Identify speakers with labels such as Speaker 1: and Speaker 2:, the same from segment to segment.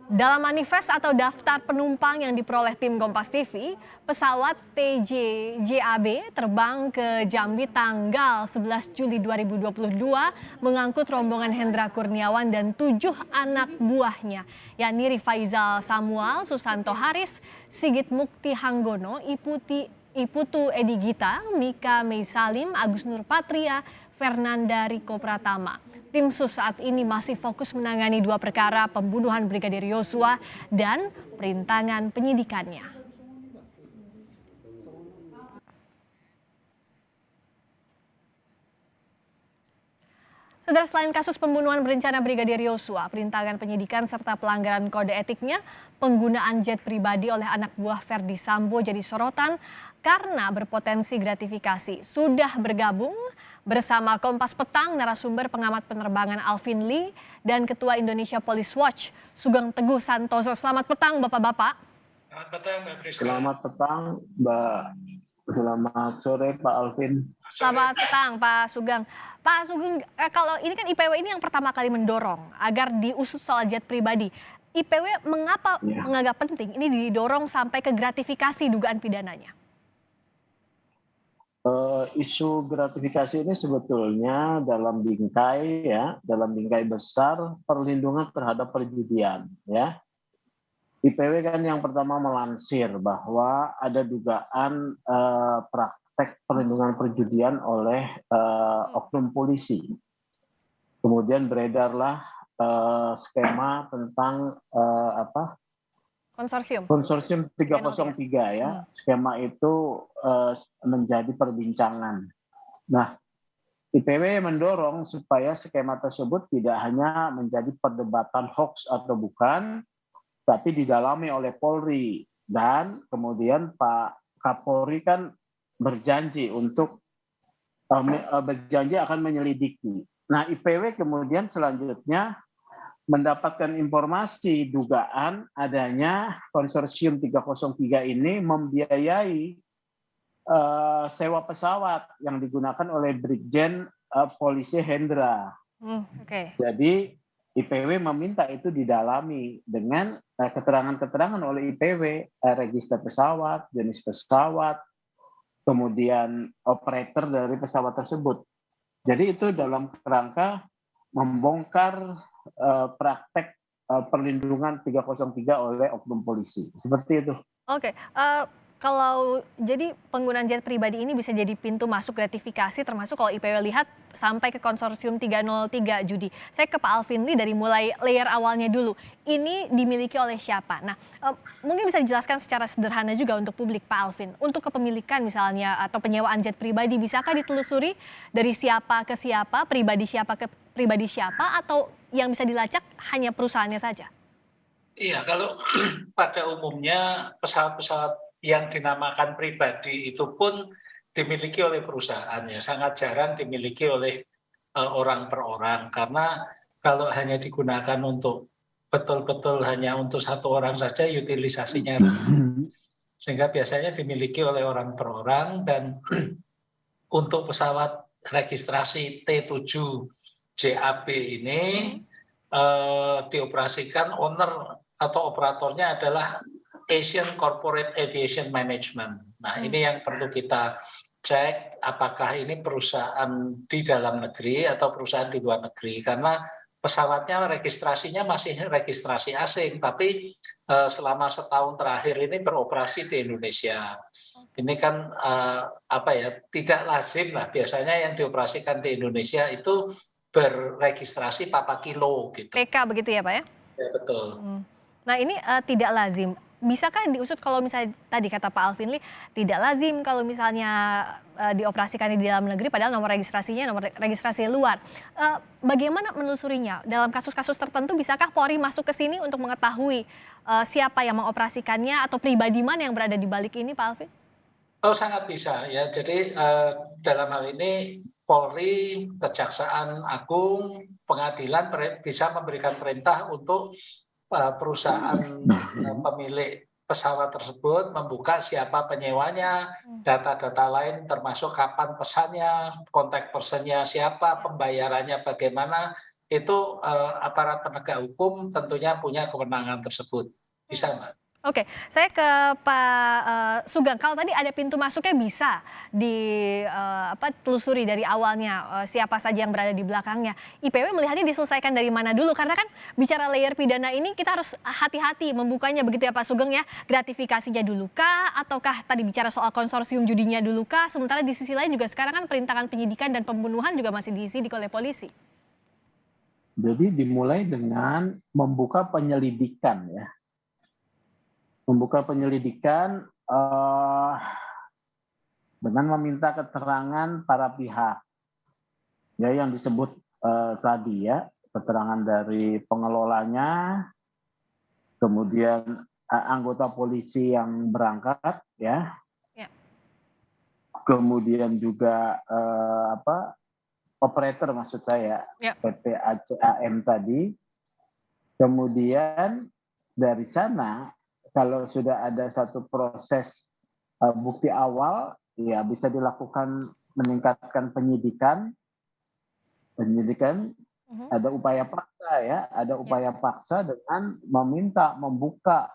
Speaker 1: Dalam manifest atau daftar penumpang yang diperoleh tim Kompas TV, pesawat TJJAB terbang ke Jambi tanggal 11 Juli 2022 mengangkut rombongan Hendra Kurniawan dan 7 anak buahnya, yakni Rifaizal Samuel, Susanto Haris, Sigit Mukti Hanggono, Iputu Edi Gita, Mika Meisalim, Agus Nurpatria, Fernanda Riko Pratama. Tim SUS saat ini masih fokus menangani 2 perkara pembunuhan Brigadir Yosua dan perintangan penyidikannya. Saudara, selain kasus pembunuhan berencana Brigadir Yosua, perintangan penyidikan serta pelanggaran kode etiknya, penggunaan jet pribadi oleh anak buah Verdi Sambo jadi sorotan karena berpotensi gratifikasi. Sudah bergabung bersama Kompas Petang narasumber pengamat penerbangan Alvin Lee dan Ketua Indonesia Police Watch Sugeng Teguh Santoso. Selamat petang Bapak-Bapak.
Speaker 2: Selamat petang Mbak Priska.
Speaker 3: Selamat petang Mbak. Selamat sore Pak Alvin.
Speaker 1: Selamat petang Pak Sugeng. Pak Sugeng, kalau ini kan IPW ini yang pertama kali mendorong agar diusut soal jet pribadi. IPW mengapa menganggap penting ini didorong sampai ke gratifikasi dugaan pidananya?
Speaker 3: Isu gratifikasi ini sebetulnya dalam bingkai besar perlindungan terhadap perjudian, ya. IPW kan yang pertama melansir bahwa ada dugaan praktek perlindungan perjudian oleh oknum polisi. Kemudian beredarlah skema tentang Konsorsium 303 ya. Skema itu menjadi perbincangan. Nah, IPW mendorong supaya skema tersebut tidak hanya menjadi perdebatan hoax atau bukan, tapi didalami oleh Polri. Dan kemudian Pak Kapolri kan berjanji akan menyelidiki. Nah, IPW kemudian selanjutnya mendapatkan informasi dugaan adanya konsorsium 303 ini membiayai sewa pesawat yang digunakan oleh Brigjen Polisi Hendra. Jadi IPW meminta itu didalami dengan keterangan-keterangan oleh IPW, register pesawat, jenis pesawat, kemudian operator dari pesawat tersebut. Jadi itu dalam kerangka membongkar praktek perlindungan 303 oleh oknum polisi. Seperti itu.
Speaker 1: Oke, kalau jadi penggunaan jet pribadi ini bisa jadi pintu masuk gratifikasi, termasuk kalau IPW lihat sampai ke konsorsium 303 judi. Saya ke Pak Alvin Lee dari mulai layer awalnya dulu. Ini dimiliki oleh siapa? Nah, mungkin bisa dijelaskan secara sederhana juga untuk publik Pak Alvin. Untuk kepemilikan misalnya atau penyewaan jet pribadi, bisakah ditelusuri dari siapa ke siapa, pribadi siapa ke pribadi siapa, atau yang bisa dilacak hanya perusahaannya saja?
Speaker 2: Iya, kalau pada umumnya pesawat-pesawat yang dinamakan pribadi itu pun dimiliki oleh perusahaannya, sangat jarang dimiliki oleh orang per orang, karena kalau hanya digunakan untuk betul-betul hanya untuk satu orang saja utilisasinya sehingga biasanya dimiliki oleh orang per orang. Dan untuk pesawat registrasi T7JAB ini dioperasikan owner atau operatornya adalah Asian Corporate Aviation Management. Nah, ini yang perlu kita cek apakah ini perusahaan di dalam negeri atau perusahaan di luar negeri, karena pesawatnya registrasinya masih registrasi asing, tapi selama setahun terakhir ini beroperasi di Indonesia. Ini kan tidak lazim lah, biasanya yang dioperasikan di Indonesia itu berregistrasi Papa Kilo gitu.
Speaker 1: PK begitu ya Pak ya?
Speaker 2: Ya betul.
Speaker 1: Nah ini tidak lazim. Bisakah diusut kalau misalnya tadi kata Pak Alvin Lee tidak lazim kalau misalnya dioperasikan di dalam negeri padahal nomor registrasinya nomor registrasi luar. Bagaimana menelusurinya? Dalam kasus-kasus tertentu bisakah Polri masuk ke sini untuk mengetahui siapa yang mengoperasikannya atau pribadi mana yang berada di balik ini Pak Alvin?
Speaker 2: Oh sangat bisa ya. Jadi dalam hal ini Polri, Kejaksaan Agung, Pengadilan bisa memberikan perintah untuk perusahaan pemilik pesawat tersebut membuka siapa penyewanya, data-data lain termasuk kapan pesannya, kontak personnya siapa, pembayarannya bagaimana, itu aparat penegak hukum tentunya punya kewenangan tersebut. Bisa, Mbak.
Speaker 1: Oke, saya ke Pak Sugeng. Kalau tadi ada pintu masuknya bisa telusuri dari awalnya siapa saja yang berada di belakangnya. IPW melihatnya diselesaikan dari mana dulu? Karena kan bicara layer pidana ini kita harus hati-hati membukanya begitu ya Pak Sugeng ya. Gratifikasinya dulu kah? Ataukah tadi bicara soal konsorsium judinya dulu kah? Sementara di sisi lain juga sekarang kan perintangan penyidikan dan pembunuhan juga masih diisidik oleh polisi.
Speaker 3: Jadi dimulai dengan membuka penyelidikan ya. Membuka penyelidikan dengan meminta keterangan para pihak ya yang disebut tadi ya, keterangan dari pengelolanya, kemudian anggota polisi yang berangkat ya, kemudian juga operator maksud saya PT ACAM tadi, kemudian dari sana kalau sudah ada satu proses bukti awal, ya bisa dilakukan meningkatkan penyidikan, ada upaya paksa ya, ada upaya paksa dengan meminta membuka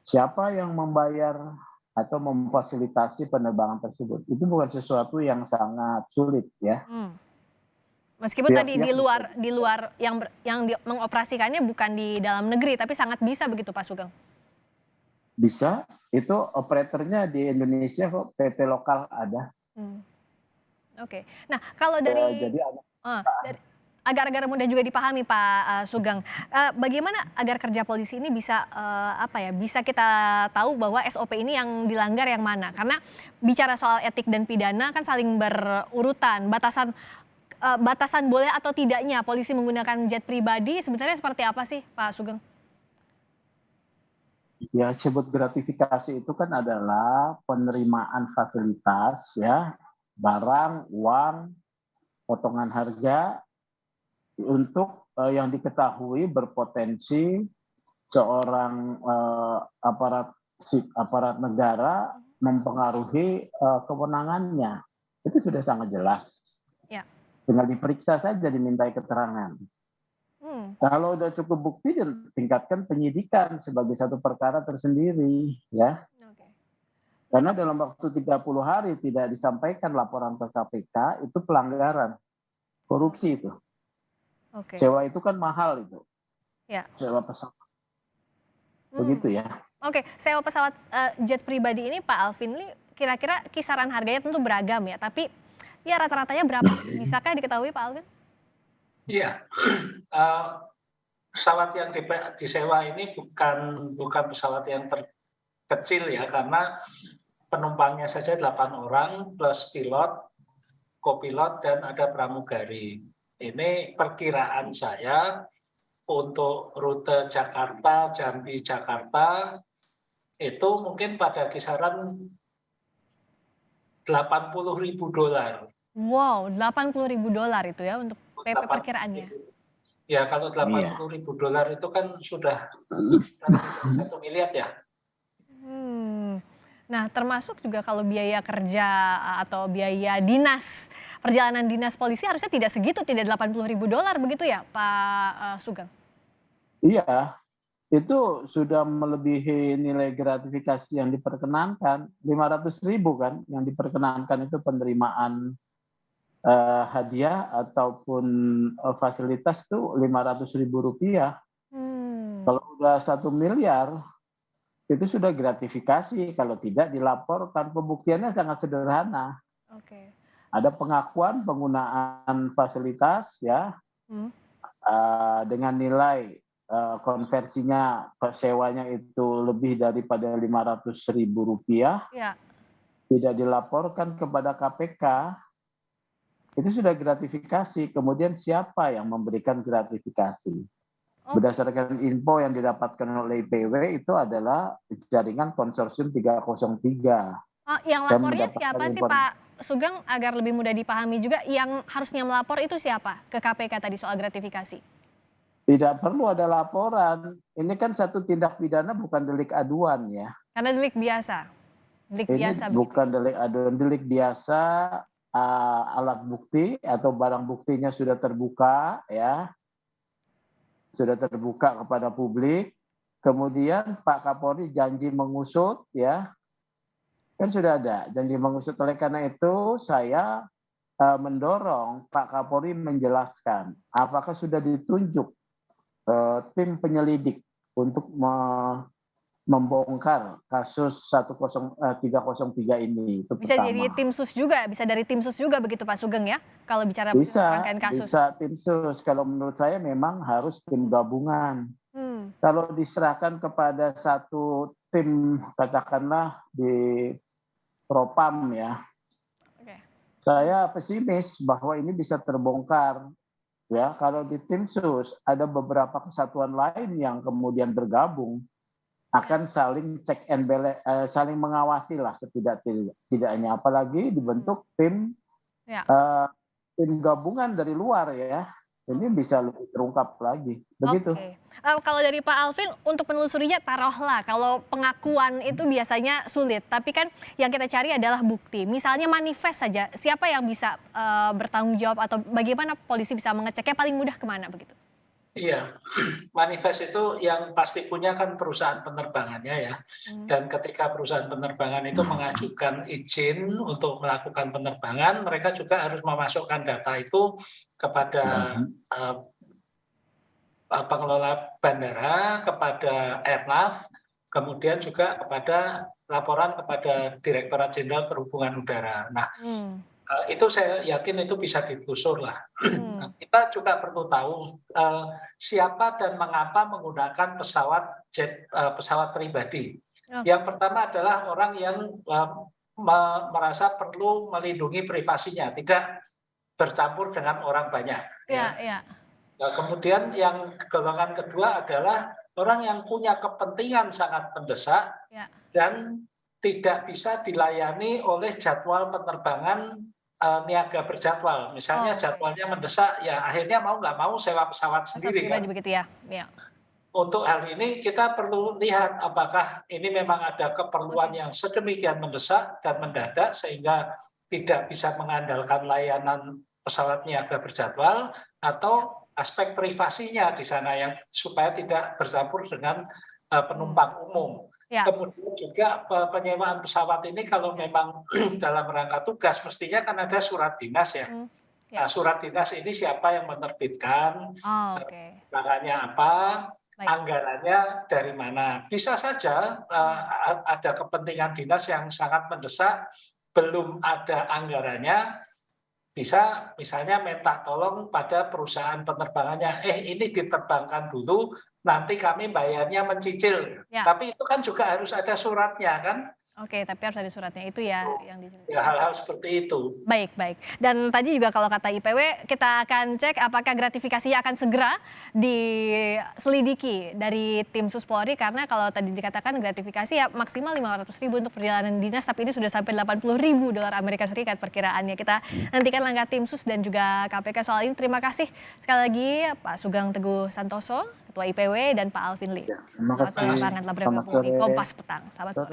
Speaker 3: siapa yang membayar atau memfasilitasi penerbangan tersebut. Itu bukan sesuatu yang sangat sulit ya.
Speaker 1: Meskipun tadi di luar yang mengoperasikannya bukan di dalam negeri, tapi sangat bisa begitu Pak Sugeng?
Speaker 3: Bisa, itu operatornya di Indonesia kok, PT lokal ada.
Speaker 1: Oke, nah kalau agar mudah juga dipahami Pak Sugeng, bagaimana agar kerja polisi ini bisa bisa kita tahu bahwa SOP ini yang dilanggar yang mana? Karena bicara soal etik dan pidana kan saling berurutan, batasan boleh atau tidaknya polisi menggunakan jet pribadi sebenarnya seperti apa sih Pak Sugeng?
Speaker 3: Ya, sebut gratifikasi itu kan adalah penerimaan fasilitas ya, barang, uang, potongan harga untuk yang diketahui berpotensi seorang aparat negara mempengaruhi kewenangannya. Itu sudah sangat jelas. Ya. Tinggal diperiksa saja, dimintai keterangan. Kalau udah cukup bukti, tingkatkan penyidikan sebagai satu perkara tersendiri, ya. Karena dalam waktu 30 hari tidak disampaikan laporan ke KPK, itu pelanggaran, korupsi itu. Sewa itu kan mahal itu, sewa pesawat. Begitu ya.
Speaker 1: Sewa pesawat jet pribadi ini Pak Alvin Lee, kira-kira kisaran harganya tentu beragam ya, tapi ya rata-ratanya berapa? Bisakah diketahui Pak Alvin?
Speaker 2: Iya, pesawat yang disewa ini bukan pesawat yang terkecil ya, karena penumpangnya saja 8 orang plus pilot, kopilot dan ada pramugari. Ini perkiraan saya untuk rute Jakarta, Jambi, Jakarta itu mungkin pada kisaran $80.000.
Speaker 1: Wow, $80.000 itu ya untuk PP perkiraannya.
Speaker 2: Ya, kalau $80.000 itu kan sudah 1 miliar ya.
Speaker 1: Nah, termasuk juga kalau biaya kerja atau biaya dinas, perjalanan dinas polisi harusnya tidak segitu, tidak $80.000 begitu ya Pak Sugeng?
Speaker 3: Iya, itu sudah melebihi nilai gratifikasi yang diperkenankan, 500.000 kan, yang diperkenankan itu penerimaan hadiah ataupun fasilitas tuh $500.000. Kalau udah 1 miliar, itu sudah gratifikasi, kalau tidak dilaporkan. Pembuktiannya sangat sederhana. Ada pengakuan penggunaan fasilitas ya, dengan nilai konversinya sewanya itu lebih daripada $500.000, tidak dilaporkan kepada KPK, itu sudah gratifikasi. Kemudian siapa yang memberikan gratifikasi? Berdasarkan info yang didapatkan oleh IPW itu adalah jaringan konsorsium 303.
Speaker 1: Yang lapornya siapa sih Pak Sugeng, agar lebih mudah dipahami juga, yang harusnya melapor itu siapa ke KPK tadi soal gratifikasi?
Speaker 3: Tidak perlu ada laporan. Ini kan satu tindak pidana, bukan delik aduan ya.
Speaker 1: Karena delik biasa. Delik
Speaker 3: ini
Speaker 1: biasa
Speaker 3: bukan
Speaker 1: begitu.
Speaker 3: Delik aduan, delik biasa alat bukti atau barang buktinya sudah terbuka ya, sudah terbuka kepada publik. Kemudian Pak Kapolri janji mengusut ya, kan sudah ada janji mengusut. Oleh karena itu saya mendorong Pak Kapolri menjelaskan apakah sudah ditunjuk tim penyelidik untuk membongkar kasus 303 ini. Itu
Speaker 1: Bisa
Speaker 3: pertama.
Speaker 1: jadi tim sus juga, bisa dari tim sus juga begitu Pak Sugeng ya, kalau bicara rangkaian kasus.
Speaker 3: Bisa tim sus. Kalau menurut saya memang harus tim gabungan. Kalau diserahkan kepada satu tim, katakanlah di Propam ya, saya pesimis bahwa ini bisa terbongkar. Ya, kalau di tim sus ada beberapa kesatuan lain yang kemudian bergabung, akan saling check and balance, saling mengawasi lah setidaknya, apalagi dibentuk tim gabungan dari luar ya, ini bisa lebih terungkap lagi begitu.
Speaker 1: Kalau dari Pak Alvin untuk penelusurinya taruhlah kalau pengakuan itu biasanya sulit, tapi kan yang kita cari adalah bukti, misalnya manifest saja, siapa yang bisa bertanggung jawab atau bagaimana polisi bisa mengeceknya, paling mudah kemana begitu?
Speaker 2: Iya, manifest itu yang pasti punya kan perusahaan penerbangannya ya. Dan ketika perusahaan penerbangan itu mengajukan izin untuk melakukan penerbangan, mereka juga harus memasukkan data itu kepada pengelola bandara, kepada Airnav, kemudian juga kepada laporan kepada Direktorat Jenderal Perhubungan Udara. Nah, itu saya yakin itu bisa ditelusur lah. Kita juga perlu tahu siapa dan mengapa menggunakan pesawat pribadi. Yang pertama adalah orang yang merasa perlu melindungi privasinya, tidak bercampur dengan orang banyak. Nah, kemudian yang golongan kedua adalah orang yang punya kepentingan sangat mendesak dan tidak bisa dilayani oleh jadwal penerbangan niaga berjadwal. Misalnya jadwalnya mendesak, ya akhirnya mau nggak mau sewa pesawat sendiri kan.
Speaker 1: Begitu ya.
Speaker 2: Untuk hal ini kita perlu lihat apakah ini memang ada keperluan yang sedemikian mendesak dan mendadak sehingga tidak bisa mengandalkan layanan pesawat niaga berjadwal, atau aspek privasinya di sana yang supaya tidak bercampur dengan penumpang umum. Kemudian juga penyewaan pesawat ini kalau memang dalam rangka tugas mestinya kan ada surat dinas ya. Nah, surat dinas ini siapa yang menerbitkan, barangnya apa, anggarannya dari mana. Bisa saja ada kepentingan dinas yang sangat mendesak, belum ada anggarannya, bisa misalnya minta tolong pada perusahaan penerbangannya, ini diterbangkan dulu, nanti kami bayarnya mencicil. Tapi itu kan juga harus ada suratnya kan?
Speaker 1: Tapi harus ada suratnya itu ya yang diceritakan.
Speaker 2: Ya, hal-hal seperti itu.
Speaker 1: Baik. Dan tadi juga kalau kata IPW, kita akan cek apakah gratifikasinya akan segera diselidiki dari tim Sus Polri, karena kalau tadi dikatakan gratifikasi ya maksimal 500.000 untuk perjalanan dinas, tapi ini sudah sampai 80.000 dolar Amerika Serikat perkiraannya. Kita nantikan langkah tim Sus dan juga KPK soal ini. Terima kasih sekali lagi Pak Sugeng Teguh Santoso, Ketua IPW, dan Pak Alvin Lee.
Speaker 3: Terima kasih.
Speaker 1: Selamat bergabung di Kompas Petang. Selamat sore.